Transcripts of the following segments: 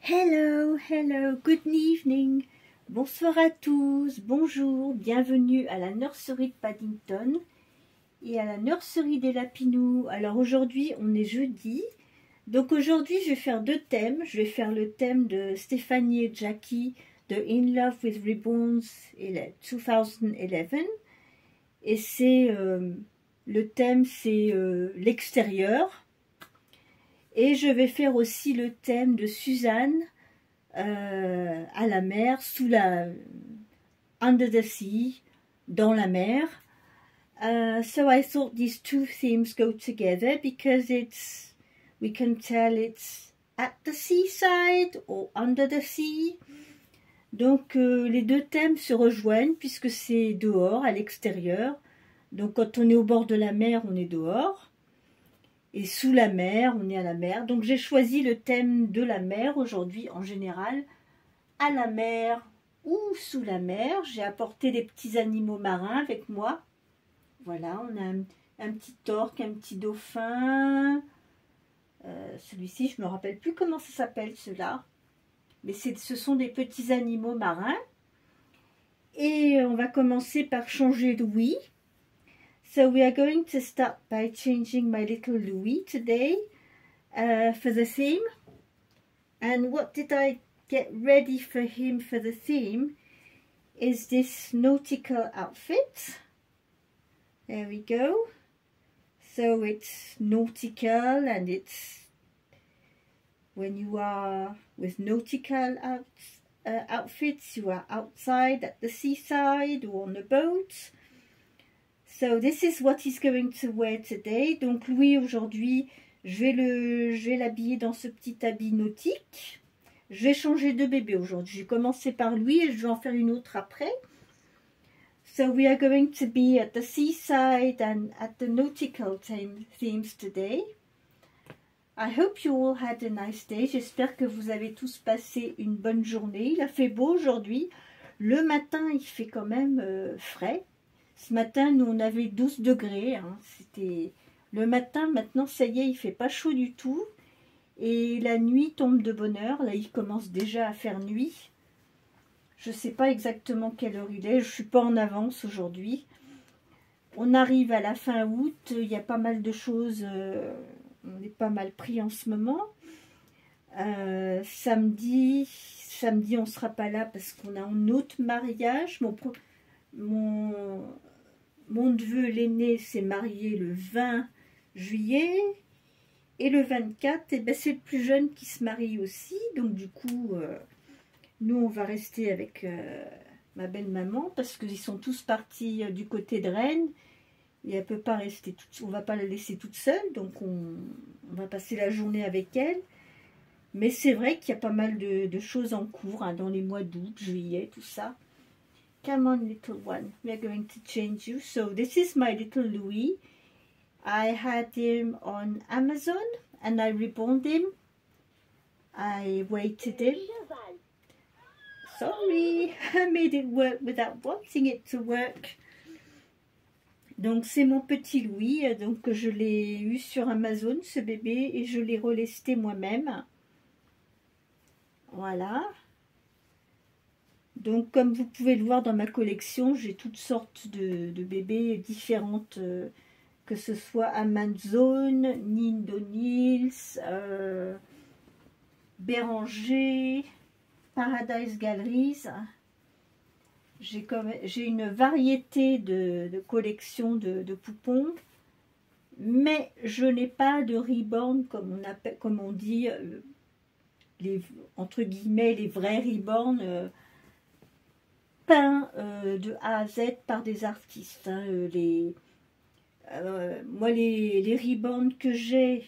Hello, hello, good evening. Bonsoir à tous, bonjour, bienvenue à la nurserie de Paddington et à la nurserie des Lapinous. Alors aujourd'hui, on est jeudi. Donc aujourd'hui, je vais faire deux thèmes. Je vais faire le thème de Stéphanie et Jackie de In Love with Ribbons 2011. Et c'est le thème, c'est l'extérieur. Et je vais faire aussi le thème de Suzanne à la mer, under the sea, dans la mer. So I thought these two themes go together because we can tell it's at the seaside or under the sea. Donc les deux thèmes se rejoignent puisque c'est dehors, à l'extérieur. Donc quand on est au bord de la mer, on est dehors. Et sous la mer, on est à la mer. Donc j'ai choisi le thème de la mer aujourd'hui en général. À la mer ou sous la mer. J'ai apporté des petits animaux marins avec moi. Voilà, on a un petit orque, un petit dauphin. Celui-ci, je ne me rappelle plus comment ça s'appelle, ceux-là. Mais ce sont des petits animaux marins. Et on va commencer par changer d'ouïe. So we are going to start by changing my little Louis today for the theme. And what did I get ready for him for the theme is this nautical outfit. There we go. So it's nautical, and it's when you are with nautical outfits, you are outside at the seaside or on a boat. So this is what he's going to wear today. Donc Louis aujourd'hui, je vais l'habiller dans ce petit habit nautique. Je vais changer de bébé aujourd'hui. J'ai commencé par Louis et je vais en faire une autre après. So we are going to be at the seaside and at the nautical themes today. I hope you all had a nice day. J'espère que vous avez tous passé une bonne journée. Il a fait beau aujourd'hui. Le matin, il fait quand même frais. Ce matin, nous, on avait 12 degrés. Hein. C'était le matin. Maintenant, ça y est, il fait pas chaud du tout. Et la nuit tombe de bonne heure. Là, il commence déjà à faire nuit. Je ne sais pas exactement quelle heure il est. Je ne suis pas en avance aujourd'hui. On arrive à la fin août. Il y a pas mal de choses. On est pas mal pris en ce moment. Samedi, on ne sera pas là parce qu'on a un autre mariage. Mon neveu, l'aîné, s'est marié le 20 juillet. Et le 24, eh ben, c'est le plus jeune qui se marie aussi. Donc du coup, nous, on va rester avec ma belle-maman. Parce qu'ils sont tous partis du côté de Rennes. Et elle ne peut pas rester on ne va pas la laisser toute seule. Donc on va passer la journée avec elle. Mais c'est vrai qu'il y a pas mal de choses en cours. Hein, dans les mois d'août, juillet, tout ça. Come on, little one. We are going to change you. So this is my little Louis. I had him on Amazon and I rebonded him. I weighted him. Sorry, I made it work without wanting it to work. Donc c'est mon petit Louis. Donc je l'ai eu sur Amazon, ce bébé, et je l'ai relesté moi-même. Voilà. Donc, comme vous pouvez le voir dans ma collection, j'ai toutes sortes de bébés différentes, que ce soit Amazon, Nindo Nils, Béranger, Paradise Galleries. J'ai une variété de collections de poupons, mais je n'ai pas de reborn, comme on dit, entre guillemets, les vrais reborn, peints de A à Z par des artistes. Hein, moi, les ribbons que j'ai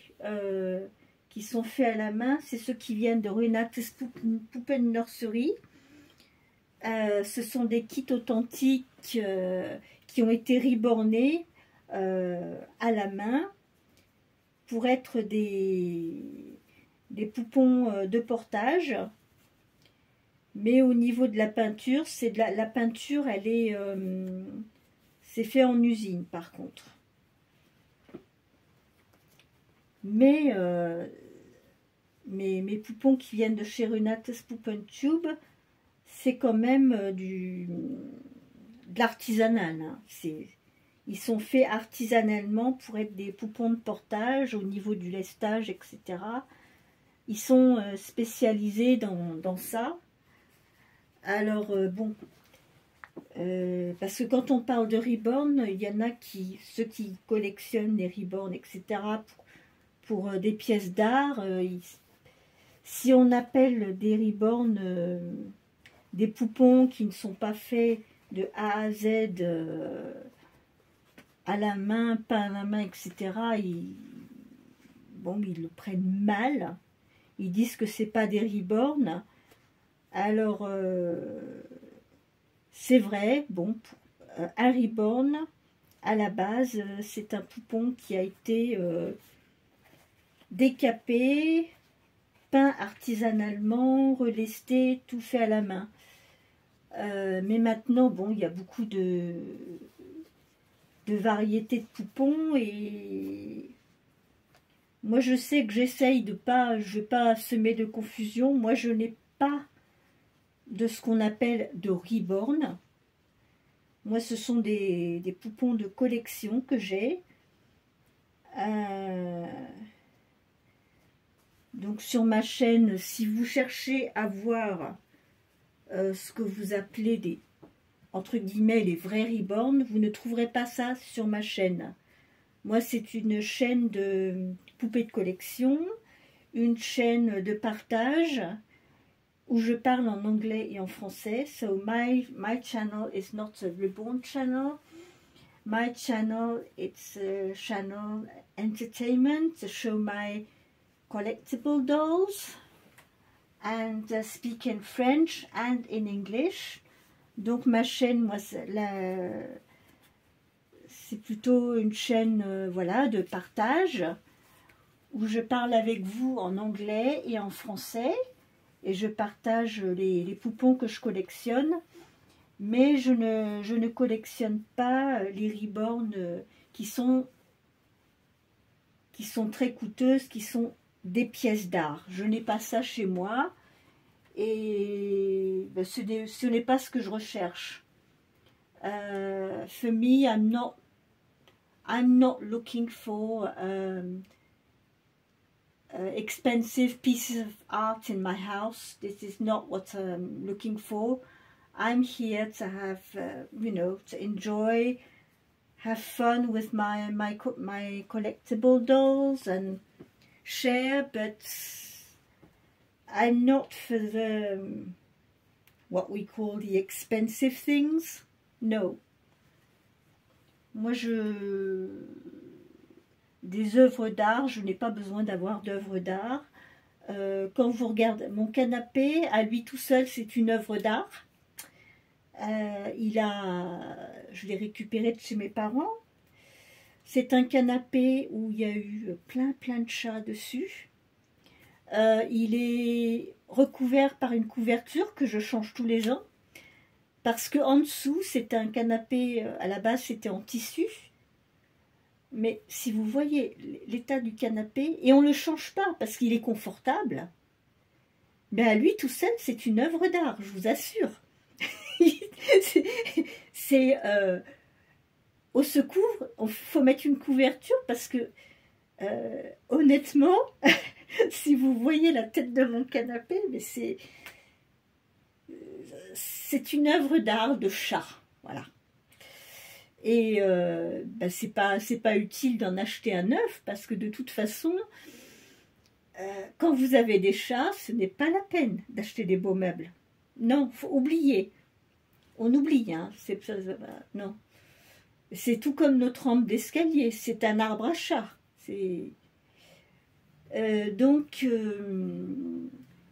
qui sont faits à la main, c'est ceux qui viennent de Renate's Puppen Nursery. Ce sont des kits authentiques qui ont été ribornés à la main pour être des poupons de portage. Mais au niveau de la peinture, c'est la peinture, elle est, c'est fait en usine par contre. Mais mes poupons qui viennent de chez Renate's Puppentube, c'est quand même de l'artisanal. Hein. Ils sont faits artisanalement pour être des poupons de portage au niveau du lestage, etc. Ils sont spécialisés dans ça. Alors, bon, parce que quand on parle de reborn, il y en a ceux qui collectionnent les reborn, etc., pour des pièces d'art, si on appelle des reborn des poupons qui ne sont pas faits de A à Z à la main, pas à la main, etc., ils le prennent mal. Ils disent que c'est pas des reborn. Alors, c'est vrai, bon, un reborn, à la base, c'est un poupon qui a été décapé, peint artisanalement, relesté, tout fait à la main. Mais maintenant, bon, il y a beaucoup de variétés de poupons et moi je sais que j'essaye je vais pas semer de confusion. Moi je n'ai pas de ce qu'on appelle de reborn. Moi ce sont des poupons de collection que j'ai. Donc sur ma chaîne, si vous cherchez à voir ce que vous appelez des, entre guillemets, les vrais reborn, vous ne trouverez pas ça sur ma chaîne. Moi, c'est une chaîne de poupées de collection, une chaîne de partage, où je parle en anglais et en français. So my channel is not a reborn channel. My channel, it's a channel entertainment to show my collectible dolls and speak in French and in English. Donc ma chaîne, moi, c'est plutôt une chaîne voilà, de partage où je parle avec vous en anglais et en français et je partage les poupons que je collectionne, mais je ne collectionne pas les reborn qui sont très coûteuses, qui sont des pièces d'art. Je n'ai pas ça chez moi et ben, ce n'est pas ce que je recherche. For me, I'm not looking for expensive pieces of art in my house. This is not what I'm looking for. I'm here to have, you know, to enjoy, have fun with my collectible dolls and share, but I'm not for the what we call the expensive things. No. Moi, des œuvres d'art, je n'ai pas besoin d'avoir d'œuvres d'art. Quand vous regardez mon canapé, à lui tout seul, c'est une œuvre d'art. Je l'ai récupéré de chez mes parents. C'est un canapé où il y a eu plein de chats dessus. Il est recouvert par une couverture que je change tous les ans. Parce que en dessous, c'est un canapé, à la base c'était en tissu. Mais si vous voyez l'état du canapé, et on ne le change pas parce qu'il est confortable, ben à lui tout seul, c'est une œuvre d'art, je vous assure. C'est au secours, il faut mettre une couverture parce que honnêtement, si vous voyez la tête de mon canapé, mais c'est une œuvre d'art de chat, voilà. Et ben c'est pas utile d'en acheter un neuf parce que de toute façon, quand vous avez des chats, ce n'est pas la peine d'acheter des beaux meubles. Non, faut oublier. On oublie, hein. Non. C'est tout comme notre rampe d'escalier. C'est un arbre à chat. Donc,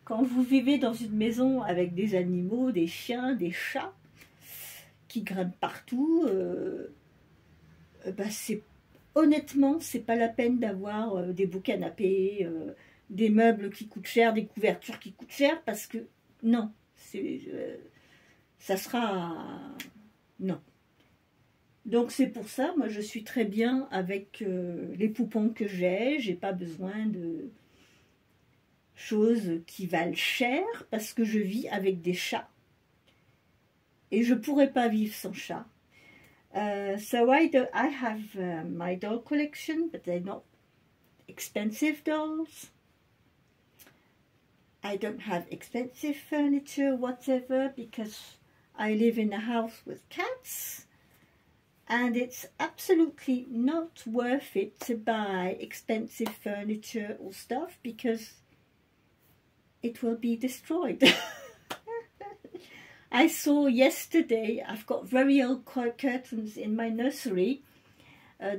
quand vous vivez dans une maison avec des animaux, des chiens, des chats, qui grimpent partout, bah honnêtement, c'est pas la peine d'avoir des beaux canapés, des meubles qui coûtent cher, des couvertures qui coûtent cher, parce que non, ça sera non. Donc c'est pour ça, moi je suis très bien avec les poupons que j'ai pas besoin de choses qui valent cher parce que je vis avec des chats. Et je ne pourrais pas vivre sans chat. So I have my doll collection, but they're not expensive dolls. I don't have expensive furniture, whatever, because I live in a house with cats. And it's absolutely not worth it to buy expensive furniture or stuff because it will be destroyed. I saw yesterday, I've got very old curtains in my nursery.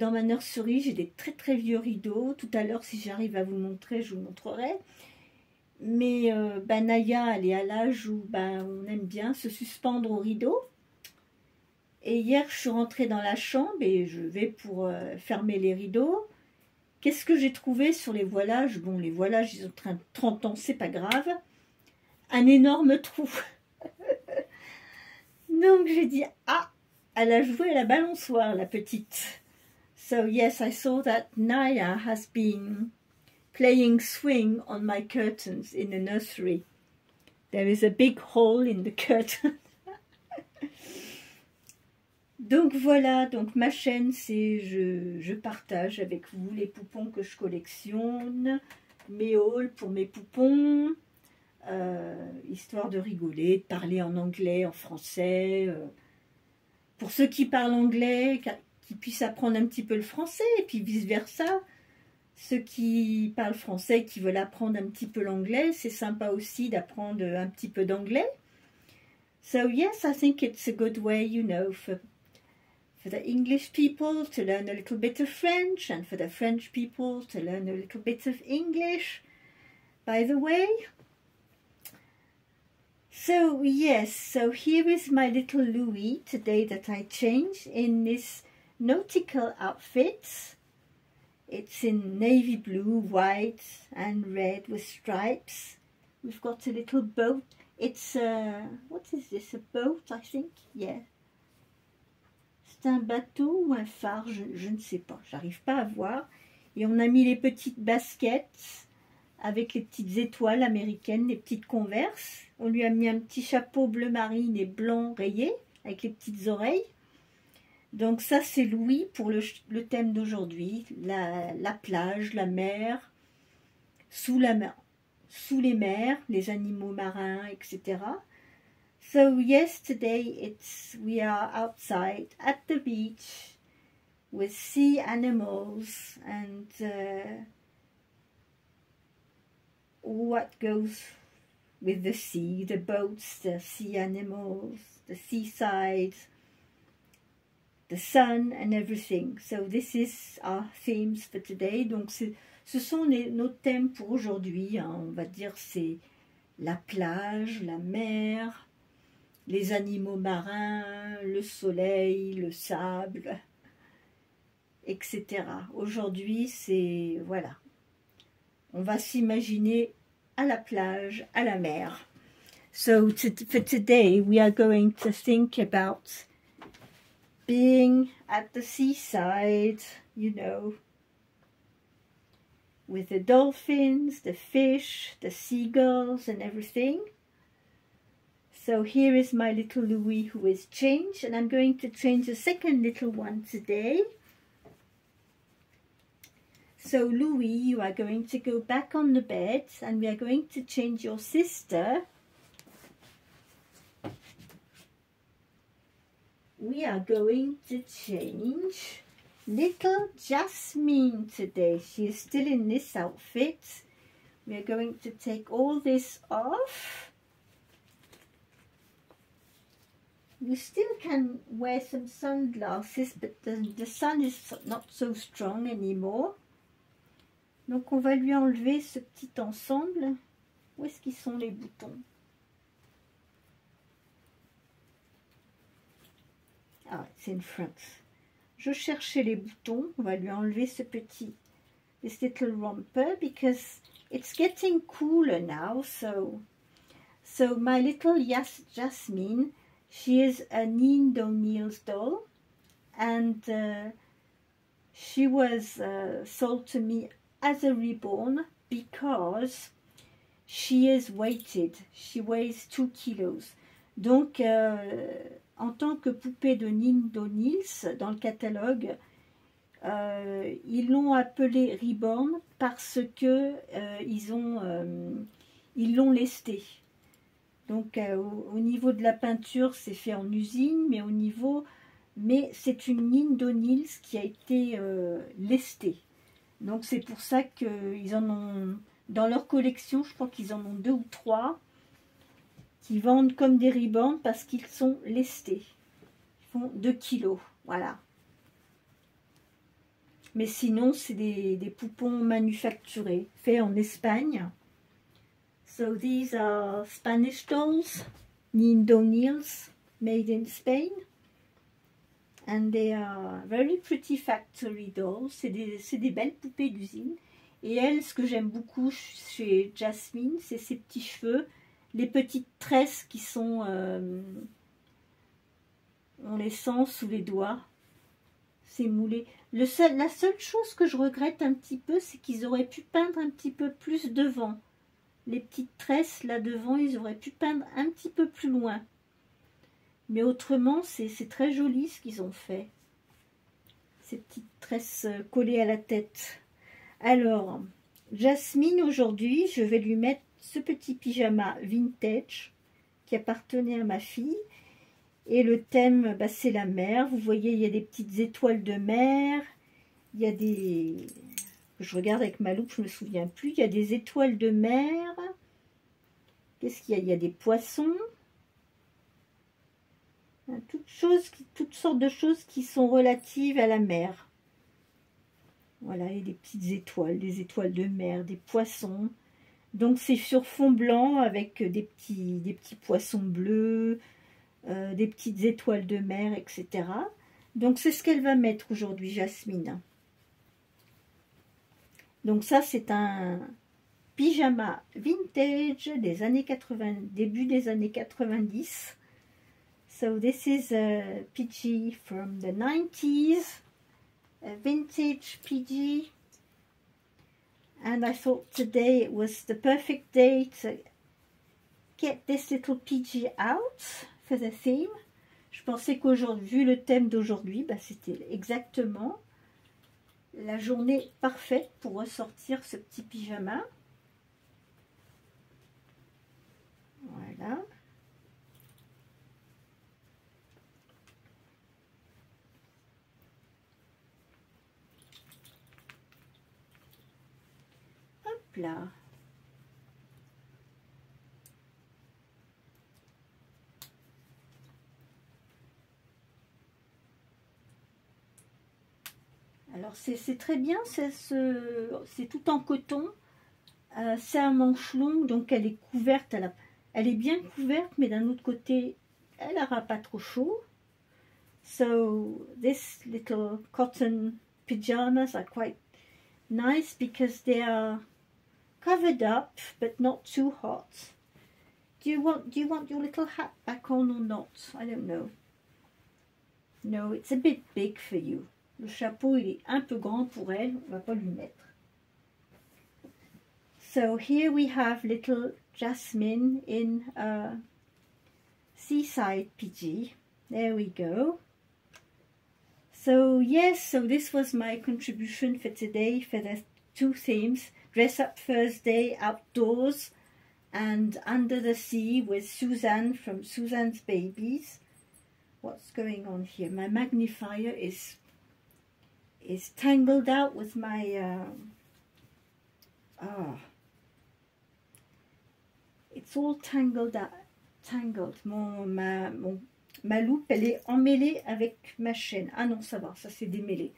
Dans ma nurserie, j'ai des très très vieux rideaux. Tout à l'heure, si j'arrive à vous montrer, je vous montrerai. Mais Naya, elle est à l'âge où on aime bien se suspendre au rideau. Et hier, je suis rentrée dans la chambre et je vais pour fermer les rideaux. Qu'est-ce que j'ai trouvé sur les voilages? Bon, les voilages, ils ont 30 ans, c'est pas grave. Un énorme trou. Donc, j'ai dit, ah, elle a joué à la balançoire, la petite. So, yes, I saw that Naya has been playing swing on my curtains in the nursery. There is a big hole in the curtain. Donc voilà, donc ma chaîne, c'est je partage avec vous les poupons que je collectionne, mes hauls pour mes poupons, histoire de rigoler, de parler en anglais, en français. Pour ceux qui parlent anglais, qui puissent apprendre un petit peu le français, et puis vice-versa. Ceux qui parlent français, qui veulent apprendre un petit peu l'anglais, c'est sympa aussi d'apprendre un petit peu d'anglais. So yes, I think it's a good way, you know, for the English people to learn a little bit of French, and for the French people to learn a little bit of English, by the way. So yes, so here is my little Louis today that I changed in this nautical outfit. It's in navy blue, white and red with stripes. We've got a little boat. It's what is this, a boat, I think? Yeah. C'est un bateau ou un phare, je ne sais pas, j'arrive pas à voir. Et on a mis les petites baskets avec les petites étoiles américaines, les petites Converse. On lui a mis un petit chapeau bleu marine et blanc rayé avec les petites oreilles. Donc ça c'est Louis pour le thème d'aujourd'hui, la plage, la mer, sous les mers, les animaux marins, etc. So yesterday we are outside at the beach with sea animals and what goes with the sea, the boats, the sea animals, the seaside, the sun and everything. So this is our themes for today. Donc ce sont nos thèmes pour aujourd'hui, hein. On va dire c'est la plage, la mer, les animaux marins, le soleil, le sable, etc. Aujourd'hui, c'est, voilà, on va s'imaginer à la plage, à la mer. So for today, we are going to think about being at the seaside, you know, with the dolphins, the fish, the seagulls and everything. So here is my little Louis who is changed, and I'm going to change a second little one today. So Louis, you are going to go back on the bed and we are going to change your sister. We are going to change little Jasmine today. She is still in this outfit. We are going to take all this off. You still can wear some sunglasses, but the sun is not so strong anymore. Donc on va lui enlever ce petit ensemble. Où est-ce qu'ils sont les boutons? Ah, c'est in front. Je cherchais les boutons. On va lui enlever ce petit, this little romper, because it's getting cooler now. So my little Jasmine, she is a Nindo Niels doll, and she was sold to me as a reborn because She is weighted. She weighs 2 kilos. Donc, en tant que poupée de Nindo Nils, dans le catalogue, ils l'ont appelée Reborn parce que ils l'ont lestée. Donc, au niveau de la peinture, c'est fait en usine, mais c'est une Nindo Nils qui a été lestée. Donc, c'est pour ça qu'ils en ont, dans leur collection, je crois qu'ils en ont 2 ou 3, qui vendent comme des Reborn parce qu'ils sont lestés. Ils font 2 kilos, voilà. Mais sinon, c'est des poupons manufacturés, faits en Espagne. So these are Spanish dolls, Nindo Nils, made in Spain. And they are very pretty factory dolls. C'est des belles poupées d'usine. Et elle, ce que j'aime beaucoup chez Jasmine, c'est ses petits cheveux, les petites tresses qui sont... on les sent sous les doigts. C'est moulé. La seule chose que je regrette un petit peu, c'est qu'ils auraient pu peindre un petit peu plus devant. Les petites tresses là devant, ils auraient pu peindre un petit peu plus loin. Mais autrement, c'est très joli ce qu'ils ont fait. Ces petites tresses collées à la tête. Alors, Jasmine, aujourd'hui, je vais lui mettre ce petit pyjama vintage qui appartenait à ma fille. Et le thème, bah, c'est la mer. Vous voyez, il y a des petites étoiles de mer. Il y a des... Je regarde avec ma loupe, je ne me souviens plus. Il y a des étoiles de mer. Qu'est-ce qu'il y a? Il y a des poissons. Toutes sortes de choses qui sont relatives à la mer. Voilà, et des petites étoiles, des étoiles de mer, des poissons. Donc c'est sur fond blanc avec des petits poissons bleus, des petites étoiles de mer, etc. Donc c'est ce qu'elle va mettre aujourd'hui, Jasmine. Donc ça c'est un pyjama vintage des années 80, début des années 90. So this is a PG from the 90s, a vintage PG. And I thought today it was the perfect day to get this little PG out for the theme. Je pensais qu'aujourd'hui, vu le thème d'aujourd'hui, bah, c'était exactement la journée parfaite pour ressortir ce petit pyjama. Voilà. Hop là. Alors c'est très bien, c'est tout en coton, c'est un manche long, donc elle est couverte, elle est bien couverte, mais d'un autre côté, elle n'aura pas trop chaud. So this little cotton pajamas are quite nice because they are covered up but not too hot. Do you want your little hat back on or not? I don't know. No, it's a bit big for you. Le chapeau, il est un peu grand pour elle. On va pas lui mettre. So here we have little Jasmine in a seaside PG. There we go. So yes, so this was my contribution for today for the 2 themes. Dress Up Thursday, outdoors, and Under the Sea with Suzanne from Suzanne's Babies. What's going on here? My magnifier is tangled out with my it's all tangled up. Ma loupe, elle est emmêlée avec ma chaîne. Ah non, ça va, ça s'est démêlé.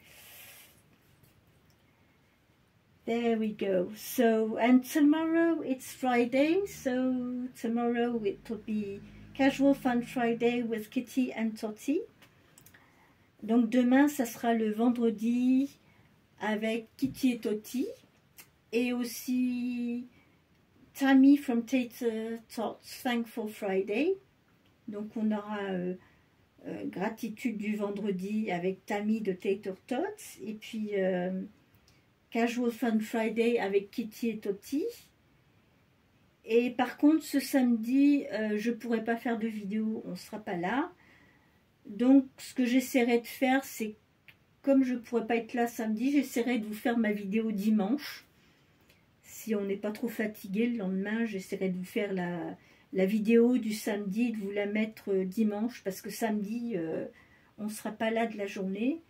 There we go. So, and tomorrow it's Friday, so tomorrow it will be Casual Fun Friday with Kitty and Toti. Donc demain, ça sera le vendredi avec Kitty et Toti. Et aussi Tammy from Tater Tots Thankful Friday. Donc on aura gratitude du vendredi avec Tammy de Tater Tots. Et puis Casual Fun Friday avec Kitty et Toti. Et par contre, ce samedi, je ne pourrai pas faire de vidéo, on ne sera pas là. Donc, ce que j'essaierai de faire, c'est, comme je ne pourrai pas être là samedi, j'essaierai de vous faire ma vidéo dimanche. Si on n'est pas trop fatigué le lendemain, j'essaierai de vous faire la vidéo du samedi, de vous la mettre dimanche, parce que samedi, on ne sera pas là de la journée.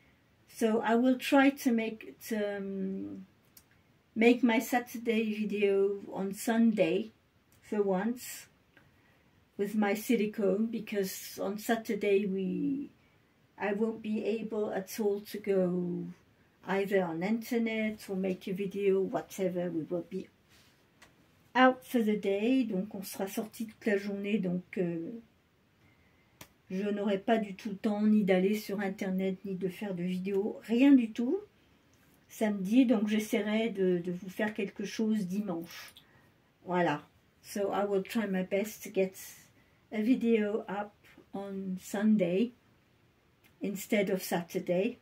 So, I will try to make my Saturday video on Sunday for once with my silicone, because on Saturday I won't be able at all to go either on internet or make a video, whatever. We will be out for the day, donc on sera sorti toute la journée, donc je n'aurai pas du tout le temps ni d'aller sur internet ni de faire de vidéos, rien du tout samedi, donc j'essaierai de vous faire quelque chose dimanche. Voilà. So I will try my best to get a video up on Sunday instead of Saturday.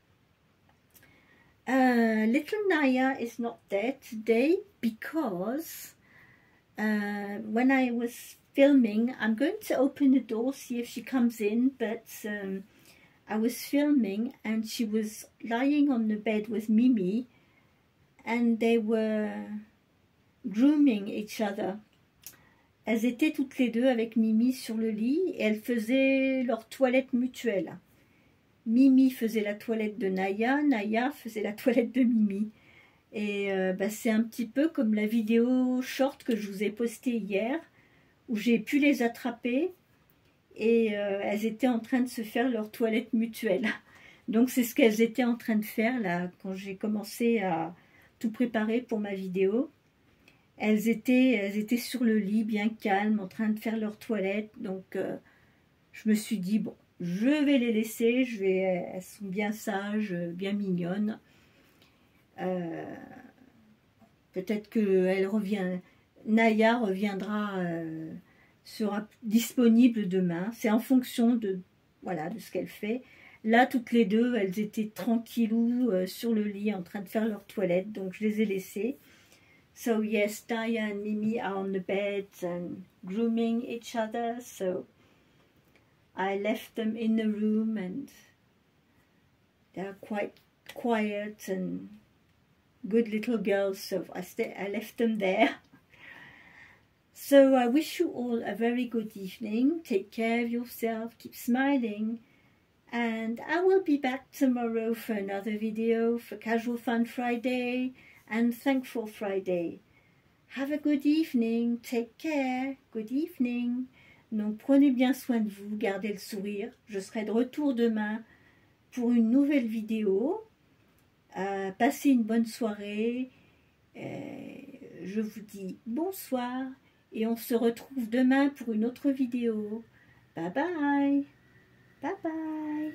Little Naya is not there today because when I was filming, I'm going to open the door, see if she comes in, but I was filming and she was lying on the bed with Mimi and they were grooming each other. Elles étaient toutes les deux avec Mimi sur le lit et elles faisaient leur toilette mutuelle. Mimi faisait la toilette de Naya, Naya faisait la toilette de Mimi. Et c'est un petit peu comme la vidéo short que je vous ai postée hier, où j'ai pu les attraper et elles étaient en train de se faire leur toilette mutuelle. Donc c'est ce qu'elles étaient en train de faire là quand j'ai commencé à tout préparer pour ma vidéo. Elles étaient sur le lit bien calmes, en train de faire leur toilette. Donc je me suis dit, bon, je vais les laisser, elles sont bien sages, bien mignonnes. Peut-être que Naya reviendra, sera disponible demain. C'est en fonction de ce qu'elle fait. Là, toutes les deux, elles étaient tranquillou sur le lit en train de faire leur toilette, donc je les ai laissées. So yes, Naya and Mimi are on the bed and grooming each other. So I left them in the room and they're quite quiet and good little girls, so I left them there. So I wish you all a very good evening. Take care of yourself, keep smiling, and I will be back tomorrow for another video for Casual Fun Friday and Thankful Friday. Have a good evening, take care, good evening. Donc prenez bien soin de vous, gardez le sourire. Je serai de retour demain pour une nouvelle vidéo. Passez une bonne soirée. Je vous dis bonsoir et on se retrouve demain pour une autre vidéo. Bye bye. Bye bye.